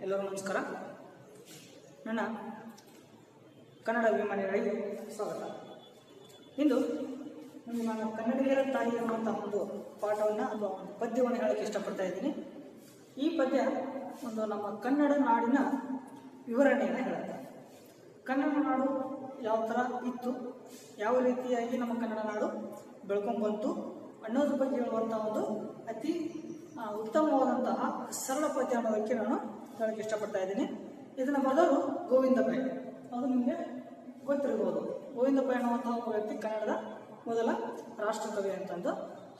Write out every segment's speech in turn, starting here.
ಎಲ್ಲರೂ ನಮಸ್ಕಾರ. ನನ್ನ ಕನ್ನಡ ಅಭಿಮಾನಿಗಳಿಗೆ ಸ್ವಾಗತ. ಇಂದು ನಾನು ಕನ್ನಡಿಗರ ತಾಯಿ ಅನ್ನುವಂಥ ಒಂದು ಪಾಠವನ್ನು ಅಥವಾ ಒಂದು ಪದ್ಯವನ್ನು ಹೇಳೋಕ್ಕೆ ಇಷ್ಟಪಡ್ತಾ ಇದ್ದೀನಿ. ಈ ಪದ್ಯ ಒಂದು ನಮ್ಮ ಕನ್ನಡ ನಾಡಿನ ವಿವರಣೆಯನ್ನು ಹೇಳುತ್ತೆ. ಕನ್ನಡ ನಾಡು ಯಾವ ಥರ ಇತ್ತು, ಯಾವ ರೀತಿಯಾಗಿ ನಮ್ಮ ಕನ್ನಡ ನಾಡು ಬೆಳ್ಕೊಂಡು ಬಂತು ಅನ್ನೋದ್ರ ಬಗ್ಗೆ ಹೇಳುವಂಥ ಒಂದು ಅತಿ ಉತ್ತಮವಾದಂತಹ ಸರಳ ಪದ್ಯ ಅನ್ನೋದಕ್ಕೆ ನಾನು ಹೇಳೋಕ್ಕೆ ಇಷ್ಟಪಡ್ತಾ ಇದ್ದೀನಿ. ಇದನ್ನು ಬರೆದವರು ಗೋವಿಂದ ಪೈ. ಅದು ನಿಮಗೆ ಗೊತ್ತಿರ್ಬೋದು. ಗೋವಿಂದ ಪೈ ಅನ್ನುವಂತಹ ಒಬ್ಬ ವ್ಯಕ್ತಿ ಕನ್ನಡದ ಮೊದಲ ರಾಷ್ಟ್ರಕವಿ ಅಂತಂದು.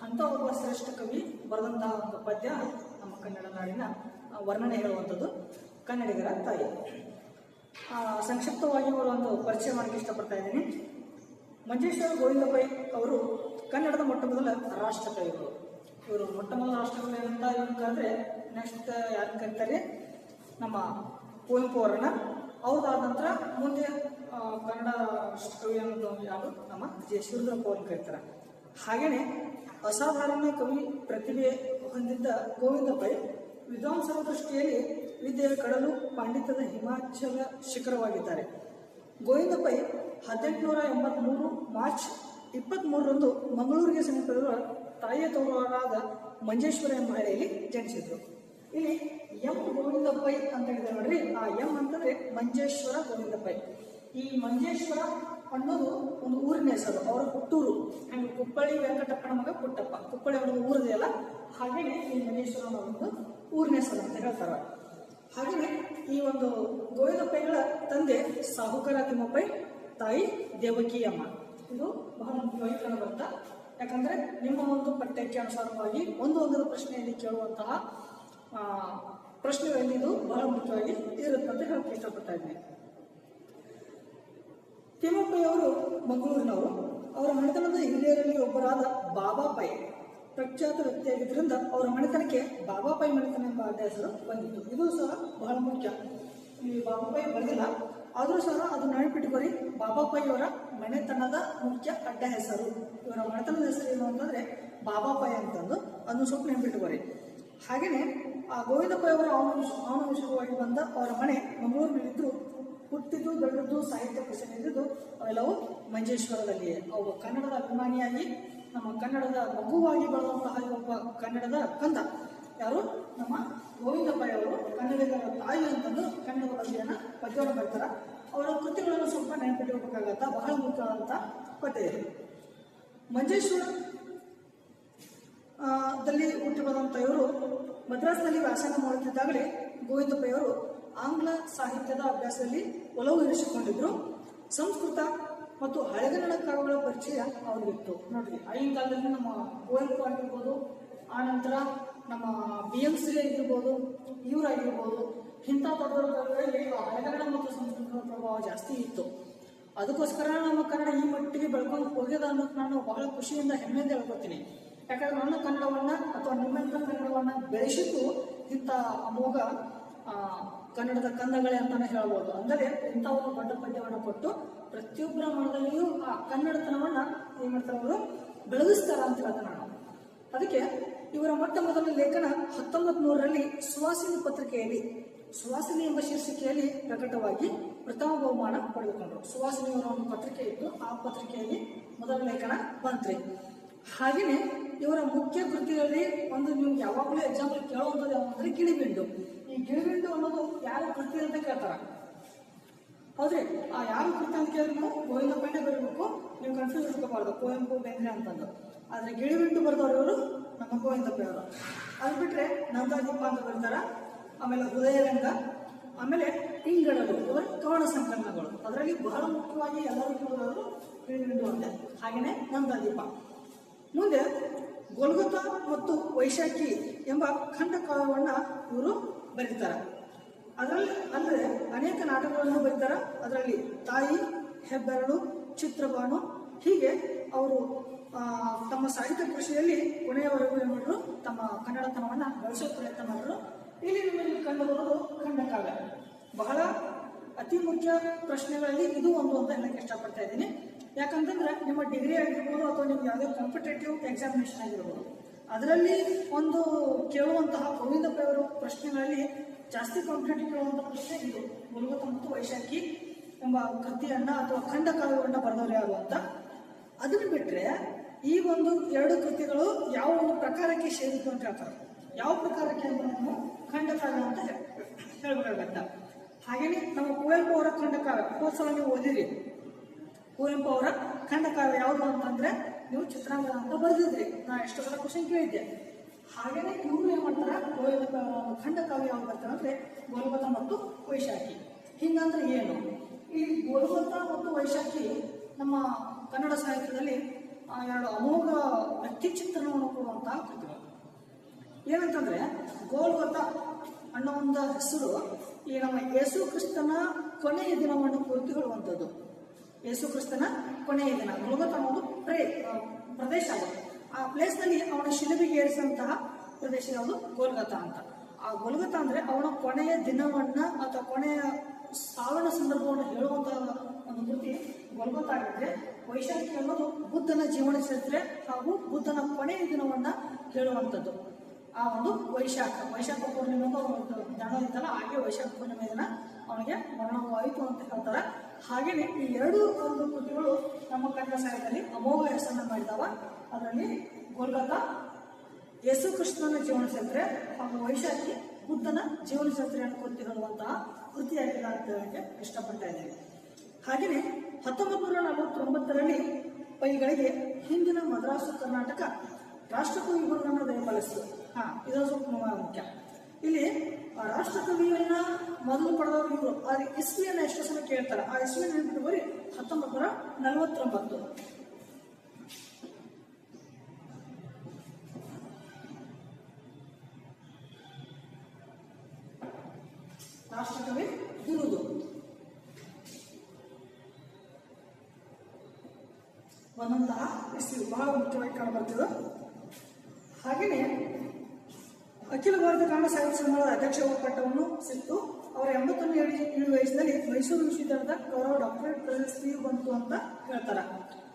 ಅಂಥ ಒಬ್ಬ ಶ್ರೇಷ್ಠ ಕವಿ ಬರೆದಂತಹ ಒಂದು ಪದ್ಯ ನಮ್ಮ ಕನ್ನಡ ನಾಡಿನ ವರ್ಣನೆ ಹೇಳುವಂಥದ್ದು ಕನ್ನಡಿಗರ ತಾಯಿ. ಸಂಕ್ಷಿಪ್ತವಾಗಿ ಅವರು ಒಂದು ಪರಿಚಯ ಮಾಡೋಕ್ಕೆ ಇಷ್ಟಪಡ್ತಾ ಇದ್ದೀನಿ. ಮಂಜೇಶ್ವರ ಗೋವಿಂದ ಪೈ ಅವರು ಕನ್ನಡದ ಮೊಟ್ಟ ಮೊದಲ ರಾಷ್ಟ್ರಕವಿಗಳು. ಇವರು ಮೊಟ್ಟ ಮೊದಲ ರಾಷ್ಟ್ರಕವಿ ಅಂತ ಇವ್ರು ಕರೆದ್ರೆ ನೆಕ್ಸ್ಟ್ ಯಾರು ಕರೀತಾರೆ, ನಮ್ಮ ಕುವೆಂಪು ಅವರನ್ನ. ಅವ್ರದಾದ ನಂತರ ಮುಂದೆ ಕನ್ನಡ ರಾಷ್ಟ್ರಕವಿ ಅನ್ನೋದು ಯಾರು, ನಮ್ಮ ಜೆ ಶಿವರುದ್ರಪ್ಪ ಅವ್ರನ್ನ ಕರೀತಾರೆ. ಹಾಗೆಯೇ ಅಸಾಧಾರಣ ಕವಿ ಪ್ರತಿಭೆ ಹೊಂದಿದ್ದ ಗೋವಿಂದ ಪೈ ವಿದ್ವಾಂಸರ ದೃಷ್ಟಿಯಲ್ಲಿ ವಿದ್ಯೆಯ ಕಡಲು, ಪಾಂಡಿತ್ಯದ ಹಿಮಾಚಲ ಶಿಖರವಾಗಿದ್ದಾರೆ. ಗೋವಿಂದ ಪೈ 1883 ಮಾರ್ಚ್ 23ರಂದು ಮಂಗಳೂರಿಗೆ ಸಮೀಪವಿರುವ ತಾಯಿಯ ತವರಾದ ಮಂಜೇಶ್ವರ ಎಂಬ ಹಳ್ಳಿಯಲ್ಲಿ ಜನಿಸಿದ್ರು. ಇಲ್ಲಿ ಎಂ ಗೋವಿಂದ ಪೈ ಅಂತ ಹೇಳಿದ್ರೆ ನೋಡ್ರಿ, ಆ ಎಂ ಅಂತಂದ್ರೆ ಮಂಜೇಶ್ವರ ಗೋವಿಂದ ಪೈ. ಈ ಮಂಜೇಶ್ವರ ಅನ್ನೋದು ಒಂದು ಊರಿನ ಹೆಸರು, ಅವರ ಹುಟ್ಟೂರು. ಹಂಗೆ ಕುಪ್ಪಳ್ಳಿ ವೆಂಕಟಪ್ಪನ ಮಗ ಪುಟ್ಟಪ್ಪ, ಕುಪ್ಪಳ್ಳಿ ಅನ್ನೋದು ಊರಿದೆಯಲ್ಲ, ಹಾಗೇನೆ ಈ ಮಂಜೇಶ್ವರ ಅನ್ನೋದು ಊರಿನ ಹೆಸರು ಅಂತ ಹೇಳ್ತಾರೆ. ಹಾಗೆಯೇ ಈ ಒಂದು ಗೋವಿಂದ ಪೈಗಳ ತಂದೆ ಸಾಹುಕಾರ ತಿಮ್ಮಪ್ಪೈ, ತಾಯಿ ದೇವಕಿ ಅಮ್ಮ. ಇದು ಬಹಳ ಮುಖ್ಯವಾಗಿ ಕಂಡು ಬರುತ್ತಾ. ಯಾಕಂದ್ರೆ ನಿಮ್ಮ ಒಂದು ಪಠ್ಯಕ್ಕೆ ಅನುಸಾರವಾಗಿ ಒಂದೊಂದರ ಪ್ರಶ್ನೆಯಲ್ಲಿ ಕೇಳುವಂತಹ ಪ್ರಶ್ನೆಗಳಲ್ಲಿ ಇದು ಬಹಳ ಮುಖ್ಯವಾಗಿ ಇರುತ್ತೆ ಅಂತ ಹೇಳಕ್ಕೆ ಇಷ್ಟಪಡ್ತಾ ಇದ್ದೀನಿ. ತಿಮ್ಮಪ್ಪೈ ಅವರು ಮಂಗಳೂರಿನವರು. ಅವರ ಮನೆತನದ ಹಿರಿಯರಲ್ಲಿ ಒಬ್ಬರಾದ ಬಾಬಾ ಪೈ ಪ್ರಖ್ಯಾತ ವ್ಯಕ್ತಿಯಾಗಿದ್ದರಿಂದ ಅವರ ಮನೆತನಕ್ಕೆ ಬಾಬಾ ಪೈ ಮನೆತನ ಎಂಬ ಅಡ್ಡ ಹೆಸರು ಬಂದಿತ್ತು. ಇದು ಸಹ ಬಹಳ ಮುಖ್ಯ. ಈ ಬಾಬಾ ಪೈ ಬರೆದಿಲ್ಲ, ಆದರೂ ಸಹ ಅದು ನೆನಪಿಟ್ಟುಕೊರಿ. ಬಾಬಾ ಪೈ ಅವರ ಮನೆತನದ ಮುಖ್ಯ ಅಡ್ಡ ಹೆಸರು. ಇವರ ಮನೆತನದ ಹೆಸರು ಏನು ಅಂತಂದ್ರೆ ಬಾಬಾ ಪೈ ಅಂತಂದು ಅದನ್ನು ಸ್ವಲ್ಪ ನೆನಪಿಟ್ಟುಕೊರಿ. ಹಾಗೆಯೇ ಆ ಗೋವಿಂದ ಪೈ ಅವರ ಆನುವಂಶಿಕವಾಗಿ ಬಂದ ಅವರ ಮನೆ ಮಂಗಳೂರಿನಲ್ಲಿದ್ದು ಹುಟ್ಟಿದ್ದು, ಬೆಳೆದಿದ್ದು, ಸಾಹಿತ್ಯ ಪ್ರಸಿದ್ಧಿದ್ದು ಅವೆಲ್ಲವೂ ಮಂಜೇಶ್ವರದಲ್ಲಿಯೇ. ಅವು ಕನ್ನಡದ ಅಭಿಮಾನಿಯಾಗಿ ನಮ್ಮ ಕನ್ನಡದ ಮಗುವಾಗಿ ಬರುವಂತಹ ಒಬ್ಬ ಕನ್ನಡದ ಕಂದ ಯಾರು, ನಮ್ಮ ಗೋವಿಂದ ಪೈ ಅವರು ಕನ್ನಡಿಗರ ತಾಯಿ ಅಂತಂದು ಕನ್ನಡದ ಬಗೆಯನ್ನು ಪದ್ಯವನ್ನು ಬರ್ತಾರೆ. ಅವರ ಕೃತಿಗಳನ್ನು ಸ್ವಲ್ಪ ನೆನಪಿಟ್ಟಿರಬೇಕಾಗತ್ತ, ಬಹಳ ಮುಖ್ಯವಾದಂಥ ಪದ್ಯ ಇದೆ. ಮಂಜೇಶ್ವರ ದಲ್ಲಿ ಹುಟ್ಟಿ ಬಂದಂಥ ಇವರು ಮದ್ರಾಸ್ನಲ್ಲಿ ವ್ಯಾಸಂಗ ಮಾಡುತ್ತಿದ್ದಾಗಲೇ ಗೋವಿಂದ ಪೈ ಅವರು ಆಂಗ್ಲ ಸಾಹಿತ್ಯದ ಅಭ್ಯಾಸದಲ್ಲಿ ಒಲವು ಇರಿಸಿಕೊಂಡಿದ್ರು. ಸಂಸ್ಕೃತ ಮತ್ತು ಹಳೆಗನ್ನಡ ಕಾವ್ಯಗಳ ಪರಿಚಯ ಅವ್ರಿಗಿತ್ತು. ನೋಡ್ರಿ, ಆಗಿನ ಕಾಲದಲ್ಲಿ ನಮ್ಮ ಕುವೆಂಪು ಆಗಿರ್ಬೋದು, ಆ ನಂತರ ನಮ್ಮ BM-ಶ್ರೀ ಆಗಿರ್ಬೋದು, ಇವರಾಗಿರ್ಬೋದು, ಇಂಥ ದೊಡ್ಡ ದೊಡ್ಡ ಕಾವ್ಯಗಳಲ್ಲಿ ಹಳೆಗನ್ನಡ ಮತ್ತು ಸಂಸ್ಕೃತದ ಪ್ರಭಾವ ಜಾಸ್ತಿ ಇತ್ತು. ಅದಕ್ಕೋಸ್ಕರ ನಮ್ಮ ಕನ್ನಡ ಈ ಮಟ್ಟಿಗೆ ಬೆಳ್ಕೊಂಡು ಹೋಗ್ಯದ ಅನ್ನೋದು ನಾನು ಬಹಳ ಖುಷಿಯಿಂದ ಹೆಮ್ಮೆಯಿಂದ ಹೇಳ್ಕೊತೀನಿ. ಯಾಕಂದ್ರೆ ನನ್ನ ಕನ್ನಡವನ್ನ ಅಥವಾ ನಿಮ್ಮೆಲ್ಲ ಕನ್ನಡವನ್ನ ಬೆಳೆಸಿದ್ದು ಇಂಥ ಅಮೋಘ ಕನ್ನಡದ ಕಂದಗಳೇ ಅಂತಾನೆ ಹೇಳ್ಬೋದು. ಅಂದರೆ ಇಂಥ ಒಂದು ದೊಡ್ಡ ಪದ್ಯವನ್ನು ಕೊಟ್ಟು ಪ್ರತಿಯೊಬ್ಬರ ಮನದಲ್ಲಿಯೂ ಆ ಕನ್ನಡತನವನ್ನ ಏನ್ ಮಾಡ್ತಾರೆ, ಅವರು ಬೆಳಗಿಸ್ತಾರ ಅಂತ ಹೇಳ್ತಾರೆ ನಾನು. ಅದಕ್ಕೆ ಇವರ ಮೊಟ್ಟ ಮೊದಲ ಲೇಖನ 1900ರಲ್ಲಿ ಸುವಾಸಿನಿ ಪತ್ರಿಕೆಯಲ್ಲಿ, ಸುವಾಸಿನಿ ಎಂಬ ಶೀರ್ಷಿಕೆಯಲ್ಲಿ ಪ್ರಕಟವಾಗಿ ಪ್ರಥಮ ಬಹುಮಾನ ಪಡೆದುಕೊಂಡ್ರು. ಸುವಾಸಿನಿ ಅವರ ಒಂದು ಪತ್ರಿಕೆ ಇತ್ತು, ಆ ಪತ್ರಿಕೆಯಲ್ಲಿ ಮೊದಲ ಲೇಖನ ಬಂತ್ರಿ. ಹಾಗೆಯೇ ಇವರ ಮುಖ್ಯ ಕೃತಿಯಲ್ಲಿ ಒಂದು ನಿಮ್ಗೆ ಯಾವಾಗಲೂ ಎಕ್ಸಾಂಪಲ್ ಕೇಳುವಂಥದ್ದು ಯಾವಂದ್ರೆ ಗಿಳಿಬಿಂಡು. ಈ ಗಿಳಿಬಿಂಡು ಅನ್ನೋದು ಯಾರ ಕೃತಿ ಅಂತ ಕೇಳ್ತಾರ, ಹೌದ್ರಿ? ಆ ಯಾವ ಕೃತಿ ಅಂತ ಕೇಳಿದ್ರು ಗೋವಿಂದ ಪೈನೇ ಬರಬೇಕು, ನೀವು ಕನ್ಫ್ಯೂಸ್ ಇಟ್ಕೋಬಾರ್ದು ಕುವೆಂಪು ಬೇಂದ್ರೆ ಅಂತಂದು. ಆದ್ರೆ ಗಿಳಿಬಿಂಡು ಬರೆದವರು ಇವರು ನಮ್ಮ ಗೋವಿಂದ ಪೈ ಅವರು. ಅದು ಬಿಟ್ರೆ ನಂದಾದೀಪ ಅಂತ ಬರೀತಾರ, ಆಮೇಲೆ ಹೃದಯರಂಗ, ಆಮೇಲೆ ಇಂಗಡಲು, ಇವರ ಕವನ ಸಂಕಲನಗಳು. ಅದರಲ್ಲಿ ಬಹಳ ಮುಖ್ಯವಾಗಿ ಎಲ್ಲರೂ ಕೇಳೋರು ಗಿಳಿಬಿಂಡು ಅಂತೆ. ಹಾಗೆಯೇ ನಂದಾದೀಪ. ಮುಂದೆ ಗೋಲ್ಗೊತ ಮತ್ತು ವೈಶಾಖಿ ಎಂಬ ಖಂಡ ಕಾವ್ಯವನ್ನ ಇವರು ಬರೀತಾರೆ. ಅದರಲ್ಲಿ ಅಂದರೆ ಅನೇಕ ನಾಟಕಗಳನ್ನು ಬರೀತಾರೆ. ಅದರಲ್ಲಿ ತಾಯಿ, ಹೆಬ್ಬೆರಳು, ಚಿತ್ರಬಾನು, ಹೀಗೆ ಅವರು ತಮ್ಮ ಸಾಹಿತ್ಯ ಕೃಷಿಯಲ್ಲಿ ಕೊನೆಯವರೆಗೂ ಏನಿದ್ರು ತಮ್ಮ ಕನ್ನಡತನವನ್ನು ಬೆಳೆಸೋ ಪ್ರಯತ್ನ ಮಾಡಿದ್ರು. ಇಲ್ಲಿ ನಿಮ್ಮಲ್ಲಿ ಕಂಡು ಬರೋದು ಖಂಡಕಾವ್ಯ. ಬಹಳ ಅತಿ ಮುಖ್ಯ ಪ್ರಶ್ನೆಗಳಲ್ಲಿ ಇದು ಒಂದು ಅಂತ ಹೇಳಕ್ಕೆ ಇಷ್ಟಪಡ್ತಾ ಇದ್ದೀನಿ. ಯಾಕಂತಂದ್ರೆ ನಿಮ್ಮ ಡಿಗ್ರಿ ಆಗಿರ್ಬೋದು ಅಥವಾ ನಿಮ್ಗೆ ಯಾವುದೇ ಕಾಂಪಿಟೇಟಿವ್ ಎಕ್ಸಾಮಿನೇಷನ್ ಆಗಿರ್ಬೋದು, ಅದರಲ್ಲಿ ಒಂದು ಕೇಳುವಂತಹ ಗೋವಿಂದ ಪೈ ಅವರು ಪ್ರಶ್ನೆಗಳಲ್ಲಿ ಜಾಸ್ತಿ ಕಾಂಪಿಟೇಟಿವ್ ಕೇಳುವಂಥ ಪ್ರಶ್ನೆ ಇದು. ಗೋಲ್ಗೊತ ಮತ್ತು ವೈಶಾಖಿ ಎಂಬ ಕೃತಿಯನ್ನ ಅಥವಾ ಖಂಡ ಕಾವ್ಯವನ್ನ ಬರೆದವರು ಯಾರು ಅಂತ. ಅದನ್ನು ಬಿಟ್ಟರೆ ಈ ಒಂದು ಎರಡು ಕೃತಿಗಳು ಯಾವ ಒಂದು ಪ್ರಕಾರಕ್ಕೆ ಸೇರಿತು ಅಂತ ಹೇಳ್ತಾರೆ. ಯಾವ ಪ್ರಕಾರಕ್ಕೆ ಅಂತ ನಾವು ಖಂಡ ಕಾವ್ಯ ಅಂತ ಹೇಳ್ಬೇಕಾಗತ್ತ. ಹಾಗೇನೆ ನಮ್ಮ ಕುವೆಂಪು ಅವರ ಖಂಡ ಕಾವ್ಯ ಹೋದ ಸಲ ನೀವು ಓದಿರಿ. ಕುವೆಂಪು ಅವರ ಖಂಡ ಕಾವ್ಯ ಯಾವುದು ಅಂತಂದ್ರೆ ನೀವು ಚಿತ್ರಾಂಗದ ಅಂತ ಬರೆದಿದ್ರಿ. ನಾ ಎಷ್ಟು ಸಲ ಕ್ವಶನ್ ಕೇಳಿದ್ದೆ. ಹಾಗೇನೆ ಇವರು ಏನ್ ಮಾಡ್ತಾರ, ಖಂಡ ಕಾವ್ಯ ಯಾವ್ದು ಬರ್ತಾರೆ ಅಂದ್ರೆ ಗೋಲ್ಗೊತ ಮತ್ತು ವೈಶಾಖಿ. ಹಿಂಗಂದ್ರೆ ಏನು? ಈ ಗೋಲ್ಗೊತ ಮತ್ತು ವೈಶಾಖಿ ನಮ್ಮ ಕನ್ನಡ ಸಾಹಿತ್ಯದಲ್ಲಿ ಎರಡು ಅಮೋಘ ವ್ಯಕ್ತಿ ಚಿತ್ರಣವನ್ನು ಕೊಡುವಂತಹ ಕೃತಿಗಳು. ಏನಂತಂದ್ರೆ ಗೋಲ್ಗೊತ ಅನ್ನೋ ಒಂದು ಹೆಸರು ಈ ನಮ್ಮ ಯೇಸು ಕ್ರಿಸ್ತನ ಕೊನೆಯ ದಿನವನ್ನು ಕುರಿತು ಹೇಳುವಂಥದ್ದು. ಯೇಸು ಕ್ರಿಸ್ತನ ಕೊನೆಯ ದಿನ ಗೋಲ್ಗೊತ ಅನ್ನೋದು ಪ್ರದೇಶ ಅದು. ಆ ಪ್ಲೇಸ್ನಲ್ಲಿ ಅವನ ಶಿಲುಬೆಗೆ ಏರಿಸಿದಂತಹ ಪ್ರದೇಶ ಯಾವುದು? ಗೋಲ್ಗೊತ ಅಂತ. ಆ ಗೋಲ್ಗೊತ ಅಂದ್ರೆ ಅವನ ಕೊನೆಯ ದಿನವನ್ನ ಅಥವಾ ಕೊನೆಯ ಸಾವಿನ ಸಂದರ್ಭವನ್ನು ಹೇಳುವಂತಹ ಒಂದು ಕೃತಿ ಗೋಲ್ಗೊತ ಆಗಿದ್ರೆ, ವೈಶಾಖಿ ಅನ್ನೋದು ಬುದ್ಧನ ಜೀವನ ಚರಿತ್ರೆ ಹಾಗೂ ಬುದ್ಧನ ಕೊನೆಯ ದಿನವನ್ನ ಹೇಳುವಂಥದ್ದು. ಆ ಒಂದು ವೈಶಾಖ ಪೂರ್ಣಿಮೆ ಜ್ಞಾನ ಇತ್ತಲ್ಲ, ಹಾಗೆ ವೈಶಾಖ ಪೂರ್ಣಿಮೆ ದಿನ ಅವನಿಗೆ ಮರಣವಾಯಿತು ಅಂತ ಹೇಳ್ತಾರೆ. ಹಾಗೇನೆ ಈ ಎರಡು ಒಂದು ಕೃತಿಗಳು ನಮ್ಮ ಕನ್ನಡ ಸಾಹಿತ್ಯದಲ್ಲಿ ಅಮೋಘ ಹೆಸರನ್ನು ಮಾಡಿದಾವ. ಅದರಲ್ಲಿ ಗೋಲ್ಗೊತ ಯೇಸು ಕೃಷ್ಣನ ಜೀವನ ಚರಿತ್ರೆ ಹಾಗೂ ವೈಶಾಖಿ ಬುದ್ಧನ ಜೀವನ ಚರಿತ್ರೆಯನ್ನು ಕುರಿತು ಹೇಳುವಂತಹ ಕೃತಿಯಾಗಿದೆ ಅಂತ ಹೇಳಕ್ಕೆ ಇಷ್ಟಪಡ್ತಾ ಇದ್ದೇವೆ. ಹಾಗೆಯೇ 1949ರಲ್ಲಿ ಪೈಗಳಿಗೆ ಹಿಂದಿನ ಮದ್ರಾಸು ಕರ್ನಾಟಕ ರಾಷ್ಟ್ರಕವಿ ಬಿರುದನ್ನು ದಯಪಾಲಿಸಿತು. ಇದು ಸ್ವಲ್ಪ ಮುಖ್ಯ. ಇಲ್ಲಿ ರಾಷ್ಟ್ರಕವಿಯನ್ನ ಮೊದಲು ಪಡೆದವರು ಇವರು. ಆ ಇಸ್ವಿಯನ್ನ ಎಷ್ಟು ಸಲ ಕೇಳ್ತಾರೆ, ಆ ಇಸ್ವಿಯನ್ನು ನೆನಪಿಟ್ಟು ಬರೀ 1949 ರಾಷ್ಟ್ರಕವಿ ಬಿರುದು ಬಂದಂತಹ ಇಸ್ವಿ ಬಹಳ ಮುಖ್ಯವಾಗಿ ಕಾಣಬರ್ತದೆ. ಹಾಗೆಯೇ ಅಖಿಲ ಭಾರತ ಕನ್ನಡ ಸಾಹಿತ್ಯ ಸಮ್ಮೇಳನದ ಅಧ್ಯಕ್ಷ ಪಟ್ಟವನ್ನು ಸಿಕ್ತು. ಅವರ 80ನೇ ಏಳು ವಯಸ್ಸಿನಲ್ಲಿ ಮೈಸೂರು ವಿಶ್ವವಿದ್ಯಾಲಯದ ಗೌರವ ಡಾಕ್ಟರೇಟ್ ಪ್ರಶಸ್ತಿಯು ಬಂತು ಅಂತ ಹೇಳ್ತಾರೆ.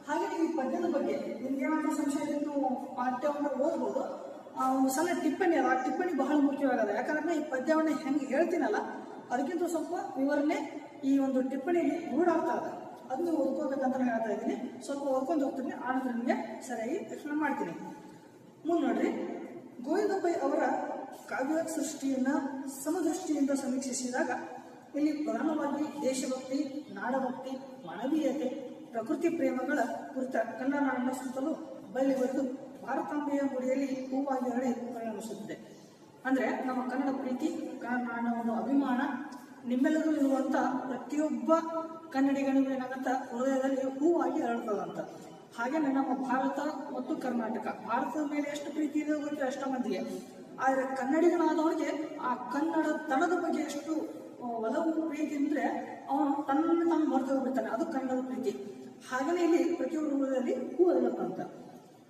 ಹಾಗೆ ಈ ಪದ್ಯದ ಬಗ್ಗೆ ನಿಮ್ಗೇನಾದ್ರೂ ಸಂಶಯ ಇದ್ದು ಪಾಠ್ಯವನ್ನು ಓದ್ಬೋದು. ಆ ಒಂದು ಸಣ್ಣ ಟಿಪ್ಪಣಿ ಅದ, ಆ ಟಿಪ್ಪಣಿ ಬಹಳ ಮುಖ್ಯವಾಗದ. ಯಾಕಂದ್ರೆ ಈ ಪದ್ಯವನ್ನು ಹೆಂಗೆ ಹೇಳ್ತೀನಲ್ಲ ಅದಕ್ಕಿಂತ ಸ್ವಲ್ಪ ವಿವರಣೆ ಈ ಒಂದು ಟಿಪ್ಪಣಿಯಲ್ಲಿ ರೂಢಾಗ್ತಾ ಇದೆ. ಅದನ್ನು ಓದ್ಕೋಬೇಕಂತ ಹೇಳ್ತಾ ಇದ್ದೀನಿ. ಸ್ವಲ್ಪ ಓದ್ಕೊಂಡು ಹೋಗ್ತೀನಿ, ಆನಂತರ ನಿಮಗೆ ಸರಿಯಾಗಿ ಎಕ್ಸ್ಪ್ಲೇನ್ ಮಾಡ್ತೀನಿ. ಮುಂದೆ ನೋಡ್ರಿ, ಗೋವಿಂದ ಪೈ ಅವರ ಕಾವ್ಯ ಸೃಷ್ಟಿಯನ್ನ ಸಮದೃಷ್ಟಿಯಿಂದ ಸಮೀಕ್ಷಿಸಿದಾಗ ಇಲ್ಲಿ ಪ್ರಧಾನವಾಗಿ ದೇಶಭಕ್ತಿ, ನಾಡಭಕ್ತಿ, ಮಾನವೀಯತೆ, ಪ್ರಕೃತಿ ಪ್ರೇಮಗಳ ಕುರಿತ ಕನ್ನಡ ನಾಡನ್ನು ಸುತ್ತಲೂ ಬಳ್ಳಿ ಬರೆದು ಭಾರತಾಂಬೆಯ ಗುಡಿಯಲ್ಲಿ ಹೂವಾಗಿ ಹರಡಿ ಪರಿಣಮಿಸುತ್ತದೆ. ಅಂದ್ರೆ ನಮ್ಮ ಕನ್ನಡ ಪ್ರೀತಿ, ಕನ್ನಡ ನಾಡಿನ ಒಂದು ಅಭಿಮಾನ ನಿಮ್ಮೆಲ್ಲರೂ ಇರುವಂತ ಪ್ರತಿಯೊಬ್ಬ ಕನ್ನಡಿಗನಿಗೂ ಏನಾಗಂತ ಹೃದಯದಲ್ಲಿ ಹೂವಾಗಿ ಹರಡ್ತದಂತ. ಹಾಗೆ ನಮ್ಮ ಭಾರತ ಮತ್ತು ಕರ್ನಾಟಕ, ಭಾರತದ ಮೇಲೆ ಎಷ್ಟು ಪ್ರೀತಿ ಇದೆ ಗೊತ್ತಿಲ್ಲ ಅಷ್ಟ ಮಂದಿಗೆ. ಆದರೆ ಕನ್ನಡಿಗನಾದವನಿಗೆ ಆ ಕನ್ನಡ ತನದ ಬಗ್ಗೆ ಎಷ್ಟು ಒಲವು ಪ್ರೀತಿ ಅಂದ್ರೆ ಅವನು ತನ್ನ ತಾನು ಮರೆತು ಹೋಗ್ಬಿಡ್ತಾನೆ. ಅದು ಕನ್ನಡದ ಪ್ರೀತಿ. ಹಾಗೆಯೇ ಇಲ್ಲಿ ಪ್ರತಿಯೊಬ್ಬರ ಹೃದಯದಲ್ಲಿ ಹೂ ಅರಳುತ್ತಂತ.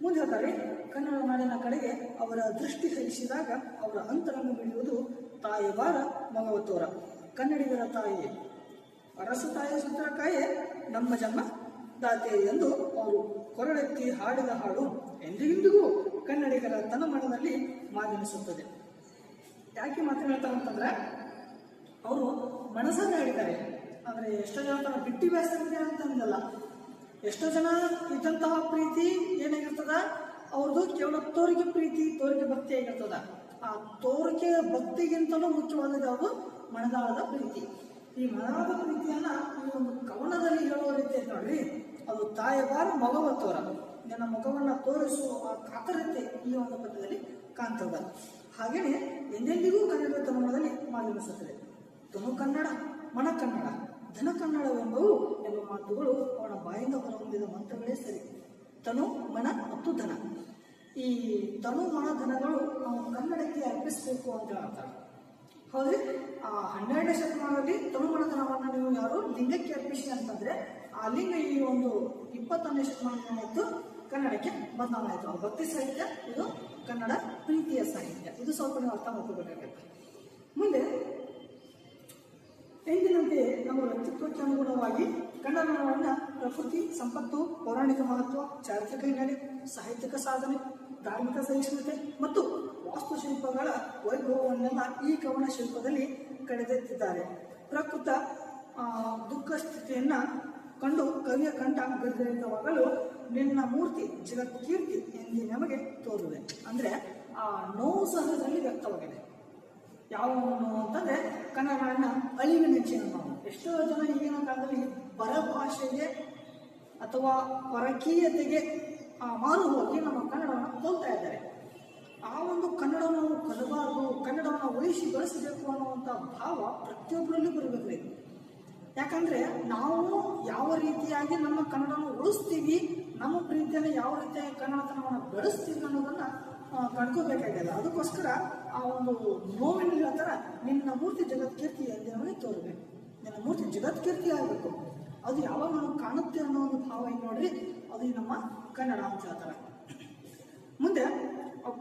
ಮುಂದೆ ಹೇಳ್ತಾರೆ, ಕನ್ನಡ ನಾಡಿನ ಕಡೆಗೆ ಅವರ ದೃಷ್ಟಿ ಹರಿಸಿದಾಗ ಅವರ ಅಂತರನ್ನು ಬಿಡುವುದು ತಾಯಿವಾರ ಮಗವತೋರ. ಕನ್ನಡಿಗರ ತಾಯಿ ಅರಸು ತಾಯಿಯ ಸುತ್ತರಕಾಯೇ ನಮ್ಮ ಜನ್ಮ ದಾತೆ ಎಂದು ಅವರು ಕೊರಳೆತ್ತಿ ಹಾಡಿದ ಹಾಡು ಎಂದಿಗಿಂದಿಗೂ ಕನ್ನಡಿಗರ ತನಮನದಲ್ಲಿ ಮಾದನಿಸುತ್ತದೆ. ಯಾಕೆ ಮಾತನಾಡ್ತಾರೆ ಅಂತಂದ್ರೆ ಅವರು ಮನಸ್ಸನ್ನು ಹೇಳಿದ್ದಾರೆ. ಅಂದ್ರೆ ಎಷ್ಟೋ ಜನ ತನ್ನ ಬಿಟ್ಟಿ ಬೇಸರಿದೆ ಅಂತಂದಲ್ಲ, ಎಷ್ಟೋ ಜನ ಇದ್ದಂತಹ ಪ್ರೀತಿ ಏನಾಗಿರ್ತದ ಅವ್ರದ್ದು ಕೇವಲ ತೋರಿಕೆ ಪ್ರೀತಿ, ತೋರಿಕೆ ಭಕ್ತಿ ಆಗಿರ್ತದ. ಆ ತೋರಿಕೆ ಭಕ್ತಿಗಿಂತಲೂ ಮುಖ್ಯವಾದದ್ದು ಯಾವುದು? ಮನದಾಳದ ಪ್ರೀತಿ. ಈ ಮನದಾಳದ ಪ್ರೀತಿಯನ್ನ ಈ ಒಂದು ಕವನದಲ್ಲಿ ಹೇಳುವ ರೀತಿ ನೋಡ್ರಿ, ಅದು ತಾಯಬಾರ ಮಗವತ್ತೋರ, ನನ್ನ ಮುಖವನ್ನ ತೋರಿಸುವ ಆ ಕಾತರತೆ ಈ ಒಂದು ಪದ್ಯದಲ್ಲಿ ಕಾಣ್ತದ. ಹಾಗೆಯೇ ಎಂದೆಂದಿಗೂ ಕನ್ನಡ ತಮಿಳದಲ್ಲಿ ಮಾರ್ಗನಿಸುತ್ತದೆ. ತನು ಕನ್ನಡ, ಮನ ಕನ್ನಡ, ಧನ ಕನ್ನಡವೆಂಬವು ಎಂಬ ಮಾತುಗಳು ಅವನ ಬಾಯಿಂದ ಹೊರಹೊಂದಿದ ಮಂತ್ರಗಳೇ ಸರಿ. ತನು, ಮನ ಮತ್ತು ಧನ, ಈ ತನು ಮನ ಧನಗಳು ನಾವು ಕನ್ನಡಕ್ಕೆ ಅರ್ಪಿಸಬೇಕು ಅಂತ ಹೇಳ್ತಾರೆ. ಹೌದ್ರಿ, ಆ 12ನೇ ಶತಮಾನದಲ್ಲಿ ತನು ಮನ ಧನವನ್ನು ನೀವು ಯಾರು ಲಿಂಗಕ್ಕೆ ಅರ್ಪಿಸಿ ಅಂತಂದ್ರೆ ಆ ಲಿಂಗ ಈ ಒಂದು 21ನೇ ಶತಮಾನಕ್ಕೆ ಕನ್ನಡಕ್ಕೆ ಬದಲಾವಣೆ ಆಯಿತು. ಭಕ್ತಿ ಸಾಹಿತ್ಯ, ಇದು ಕನ್ನಡ ಪ್ರೀತಿಯ ಸಾಹಿತ್ಯ. ಇದು ಸ್ವಲ್ಪ ನೀವು ಅರ್ಥ ಮಾಡ್ಕೋಬೇಕಾಗತ್ತೆ. ಮುಂದೆ ಎಂದಿನಂತೆ ನಮ್ಮ ವ್ಯಕ್ತಿತ್ವಕ್ಕೆ ಅನುಗುಣವಾಗಿ ಕನ್ನಡ ನಾಡನ್ನ ಪ್ರಕೃತಿ ಸಂಪತ್ತು, ಪೌರಾಣಿಕ ಮಹತ್ವ, ಚಾರಿತ್ರಿಕ ಹಿನ್ನೆಲೆ, ಸಾಹಿತ್ಯಿಕ ಸಾಧನೆ, ಧಾರ್ಮಿಕ ಸಹಿಷ್ಣುತೆ ಮತ್ತು ವಾಸ್ತು ವಾಸ್ತುಶಿಲ್ಪಗಳ ವೈಭವವನ್ನೆಲ್ಲ ಈ ಕವನ ಶಿಲ್ಪದಲ್ಲಿ ಕಳೆದೆತ್ತಿದ್ದಾರೆ. ಪ್ರಕೃತ ದುಃಖ ಸ್ಥಿತಿಯನ್ನ ಕಂಡು ಕವಿಯ ಕಂಠ ಗದ್ಗದಿತವಾಗಲು ನಿನ್ನ ಮೂರ್ತಿ ಜಗತ್ಕೀರ್ತಿ ಎಂದು ನಮಗೆ ತೋರುವೆ. ಅಂದ್ರೆ ಆ ನೋವು ಸಹಜದಲ್ಲಿ ವ್ಯಕ್ತವಾಗಿದೆ. ಯಾವ ನೋವು ಅಂತಂದ್ರೆ ಕನ್ನಡಗಳನ್ನ ಅಳಿವಿನೆಂಚಿನ ನೋವು. ಎಷ್ಟೋ ಜನ ಈಗಿನ ಕಾಲದಲ್ಲಿ ಪರಭಾಷೆಗೆ ಅಥವಾ ಪರಕೀಯತೆಗೆ ಮಾರು ಹೋಗಿ ನಮ್ಮ ಕನ್ನಡವನ್ನು ಕಲ್ತಾ ಇದ್ದಾರೆ. ಆ ಒಂದು ಕನ್ನಡವನ್ನು ಕಲಬಾರದು, ಕನ್ನಡವನ್ನು ಉಳಿಸಿ ಬೆಳೆಸಬೇಕು ಅನ್ನುವಂಥ ಭಾವ ಪ್ರತಿಯೊಬ್ಬರಲ್ಲೂ ಬರಬೇಕ್ರಿ. ಯಾಕಂದ್ರೆ ನಾವು ಯಾವ ರೀತಿಯಾಗಿ ನಮ್ಮ ಕನ್ನಡವನ್ನು ಉಳಿಸ್ತೀವಿ, ನಮ್ಮ ಪ್ರೀತಿಯನ್ನು ಯಾವ ರೀತಿಯಾಗಿ ಕನ್ನಡತನವನ್ನು ಬೆಳೆಸ್ತೀವಿ ಅನ್ನೋದನ್ನ ಕಣ್ಕೋಬೇಕಾಗಿದೆ. ಅದಕ್ಕೋಸ್ಕರ ಆ ಒಂದು ನೋವಿನ ಹೇಳ್ತಾರ, ನಿನ್ನ ಮೂರ್ತಿ ಜಗತ್ಕೀರ್ತಿ ಎಂದಿನವೇ ತೋರಬೇಕು. ನಿನ್ನ ಮೂರ್ತಿ ಜಗತ್ಕೀರ್ತಿ ಆಗಬೇಕು. ಅದು ಯಾವಾಗ ನಾವು ಕಾಣುತ್ತೆ ಅನ್ನೋ ಒಂದು ಭಾವ ಏನು ನೋಡ್ರಿ, ಅದು ನಮ್ಮ ಕನ್ನಡ ಅಂತ ಹೇಳ್ತಾರೆ. ಮುಂದೆ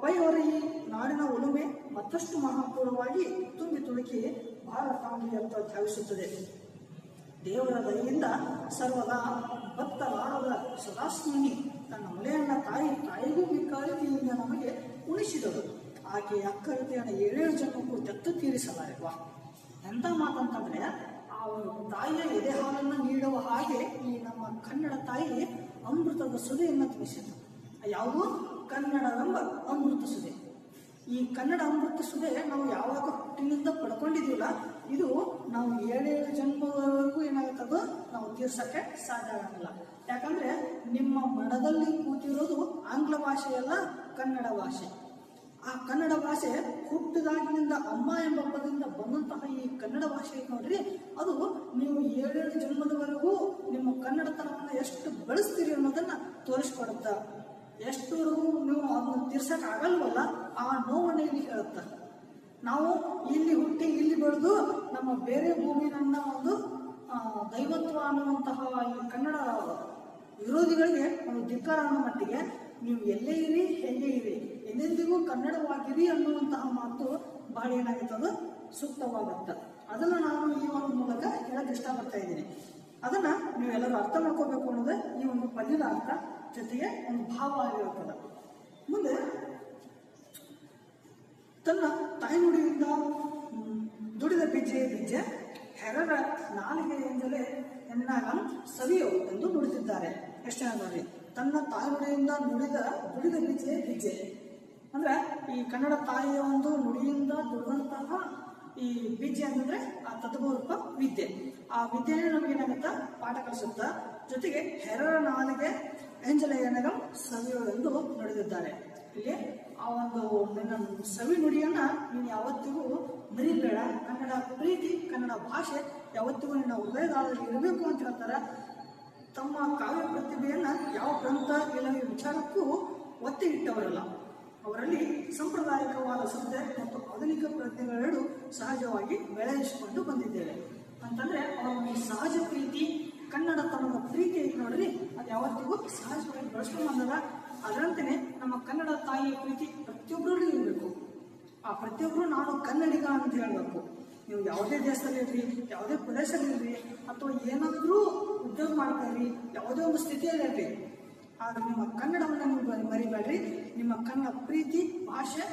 ಪೈಯವರ ಈ ನಾಡಿನ ಒಲುಮೆ ಮತ್ತಷ್ಟು ಮಹಾಪೂರ್ವವಾಗಿ ತುಂಬಿ ತುಳುಕಿ ಭಾರತಾಂಬಿ ಅಂತ ಧಾವಿಸುತ್ತದೆ. ದೇವರ ದಯೆಯಿಂದ ಸರ್ವದಾ ಬತ್ತಲಾಡದ ಸದಾಸ್ನೇಹಿ ತನ್ನ ಮಲೆಯನ್ನ ತಾಯಿಗೂ ವಿಕಾರಿತೆಯಿಂದ ನಮಗೆ ಉಣಿಸಿದಳು. ಆಕೆಯ ಅಕ್ಕರತೆಯನ್ನು 7 ಜನ್ಮಕ್ಕೂ ತೆತ್ತು ತೀರಿಸಲಾರೆವಾ. ಎಂಥ ಮಾತಂತಂದ್ರೆ, ಆ ಒಂದು ತಾಯಿಯ ಎದೆ ಹಾಲನ್ನು ನೀಡುವ ಹಾಗೆ ಈ ನಮ್ಮ ಕನ್ನಡ ತಾಯಿ ಅಮೃತದ ಸುದೆಯನ್ನು ತಿಳಿಸಿದರು. ಯಾವುದು? ಕನ್ನಡವೆಂಬ ಅಮೃತ ಸುದೆ. ಈ ಕನ್ನಡ ಅಮೃತ ಸುದೆ ನಾವು ಯಾವಾಗ ಹುಟ್ಟಿನಿಂದ ಪಡ್ಕೊಂಡಿದ್ದೀವಲ್ಲ, ಇದು ನಾವು 7 ಜನ್ಮದವರೆಗೂ ಏನಾಗುತ್ತದೋ ನಾವು ತೀರ್ಸಕ್ಕೆ ಸಾಧ್ಯ ಆಗಲ್ಲ. ಯಾಕಂದ್ರೆ ನಿಮ್ಮ ಮನದಲ್ಲಿ ಕೂತಿರೋದು ಆಂಗ್ಲ ಭಾಷೆಯಲ್ಲ, ಕನ್ನಡ ಭಾಷೆ. ಆ ಕನ್ನಡ ಭಾಷೆ ಹುಟ್ಟಿದಾಗಿನಿಂದ ಅಮ್ಮ ಎಂಬ ಪದದಿಂದ ಬಂದಂತಹ ಈ ಕನ್ನಡ ಭಾಷೆ ನೋಡ್ರಿ, ಅದು ನೀವು 7 ಜನ್ಮದವರೆಗೂ ನಿಮ್ಮ ಕನ್ನಡತನವನ್ನು ಎಷ್ಟು ಬೆಳೆಸ್ತೀರಿ ಅನ್ನೋದನ್ನ ತೋರಿಸ್ಕೊಡುತ್ತ. ಎಷ್ಟುವರೆಗೂ ನೀವು ಅದನ್ನು ತೀರ್ಸಕ್ ಆಗಲ್ವಲ್ಲ, ಆ ನೋವನ್ನು ಇಲ್ಲಿ ಹೇಳುತ್ತೆ. ನಾವು ಇಲ್ಲಿ ಹುಟ್ಟಿ ಇಲ್ಲಿ ಬೆಳೆದು ನಮ್ಮ ಬೇರೆ ಭೂಮಿಯನ್ನ ಒಂದು ದೈವತ್ವ ಅನ್ನುವಂತಹ ಈ ಕನ್ನಡ ವಿರೋಧಿಗಳಿಗೆ ಒಂದು ಧಿಕ್ಕಾರ ಅನ್ನೋ ಮಟ್ಟಿಗೆ ನೀವು ಎಲ್ಲೇ ಇರಿ, ಹೇಗೆ ಇರಿ, ಎಂದೆಂದಿಗೂ ಕನ್ನಡವಾಗಿರಿ ಅನ್ನುವಂತಹ ಮಾತು ಬಹಳ ಏನಾಗುತ್ತದು ಸೂಕ್ತವಾಗುತ್ತೆ. ಅದನ್ನು ನಾನು ಈ ಒಂದು ಮೂಲಕ ಹೇಳಕ್ಕೆ ಇಷ್ಟಪಡ್ತಾ ಇದ್ದೀನಿ. ಅದನ್ನ ನೀವೆಲ್ಲರೂ ಅರ್ಥ ಮಾಡ್ಕೋಬೇಕು ಅನ್ನೋದು ಈ ಒಂದು ಪದ್ಯದ ಅರ್ಥ, ಜೊತೆಗೆ ಒಂದು ಭಾವ ಆಗಿರುತ್ತದೆ. ಮುಂದೆ ತನ್ನ ತಾಯ್ನುಡಿಯಿಂದ ದುಡಿದ ಬಿಜ್ಜೆ ಹೆರರ ನಾಲಿಗೆಯಿಂದಲೇ ಎನ್ನಾಗ ಸವಿಯೋ ಎಂದು ನುಡಿದಿದ್ದಾರೆ. ಎಷ್ಟು ನೋಡಿ, ತನ್ನ ತಾಯ್ನುಡಿಯಿಂದ ದುಡಿದ ಬಿಜ್ಜೆ ಅಂದ್ರೆ ಈ ಕನ್ನಡ ತಾಯಿಯ ಒಂದು ನುಡಿಯಿಂದ ದುಡಿದಂತಹ ಈ ಬಿಜ್ಜೆ ಅಂತಂದ್ರೆ ಆ ತದ್ಭವ ವಿದ್ಯೆ. ಆ ವಿದ್ಯೆನೇ ನಮಗೇನಾಗುತ್ತ ಪಾಠ ಕಲಿಸುತ್ತ. ಜೊತೆಗೆ ಹೆರರ ನಾಲಿಗೆ ಎಂಜಲ ಏನಗಂ ಸವಿಯೋ ಎಂದು ನುಡಿದಿದ್ದಾರೆ. ಇಲ್ಲಿ ಆ ಒಂದು ನನ್ನ ಸವಿ ನುಡಿಯನ್ನ ನೀನು ಯಾವತ್ತಿಗೂ ಮರಿಬೇಡ. ಕನ್ನಡ ಪ್ರೀತಿ, ಕನ್ನಡ ಭಾಷೆ ಯಾವತ್ತಿಗೂ ನಿನ್ನ ಹೃದಯದಲ್ಲಿ ಇರಬೇಕು ಅಂತ ಹೇಳ್ತಾರೆ. ತಮ್ಮ ಕಾವ್ಯ ಪ್ರತಿಭೆಯನ್ನ ಯಾವ ಗ್ರಂಥ ಇಲ್ಲವೇ ವಿಚಾರಕ್ಕೂ ಒತ್ತಿ ಇಟ್ಟವರಲ್ಲ. ಅವರಲ್ಲಿ ಸಾಂಪ್ರದಾಯಿಕವಾದ ಶ್ರದ್ಧೆ ಮತ್ತು ಆಧುನಿಕ ಪ್ರಜ್ಞೆಗಳೆರಡು ಸಹಜವಾಗಿ ಬೆಳೆಸಿಕೊಂಡು ಬಂದಿದ್ದೇವೆ. ಅಂತಂದ್ರೆ ಅವರ ಒಂದು ಸಹಜ ಪ್ರೀತಿ, ಕನ್ನಡತನದ ಪ್ರೀತಿ ಐತೆ ನೋಡ್ರಿ, ಅದು ಯಾವತ್ತಿಗೂ ಸಹಜವಾಗಿ ಬೆಳೆಸ್ಕೊಂಡು ಬಂದದ. ಅದರಂತೆಯೇ ನಮ್ಮ ಕನ್ನಡ ತಾಯಿಯ ಪ್ರೀತಿ ಪ್ರತಿಯೊಬ್ಬರಲ್ಲೂ ಇರಬೇಕು. ಆ ಪ್ರತಿಯೊಬ್ಬರು ನಾನು ಕನ್ನಡಿಗ ಅಂತ ಹೇಳಬೇಕು. ನೀವು ಯಾವುದೇ ದೇಶದಲ್ಲಿರ್ರಿ, ಯಾವುದೇ ಪ್ರದೇಶದಲ್ಲಿರ್ರಿ, ಅಥವಾ ಏನಾದರೂ ಉದ್ಯೋಗ ಮಾಡ್ತಾ ಇರ್ರಿ, ಯಾವುದೇ ಒಂದು ಸ್ಥಿತಿಯಲ್ಲಿ ಇರ್ರಿ, ಆದ್ರೆ ನಿಮ್ಮ ಕನ್ನಡವನ್ನು ನೀವು ಮರಿಬೇಡ್ರಿ. ನಿಮ್ಮ ಕನ್ನಡ ಪ್ರೀತಿ, ಭಾಷೆ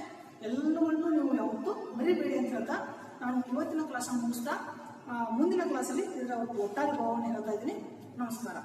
ಎಲ್ಲವನ್ನೂ ನೀವು ಯಾವತ್ತೂ ಮರಿಬೇಡಿ ಅಂತ ಹೇಳ್ತಾ ನಾನು ಇವತ್ತಿನ ಕ್ಲಾಸನ್ನು ಮುಗಿಸ್ತಾ ಮುಂದಿನ ಕ್ಲಾಸಲ್ಲಿ ಇದರ ಒಟ್ಟಾರೆ ಭಾವನೆ ಹೇಳ್ತಾ ಇದ್ದೀನಿ. ನಮಸ್ಕಾರ.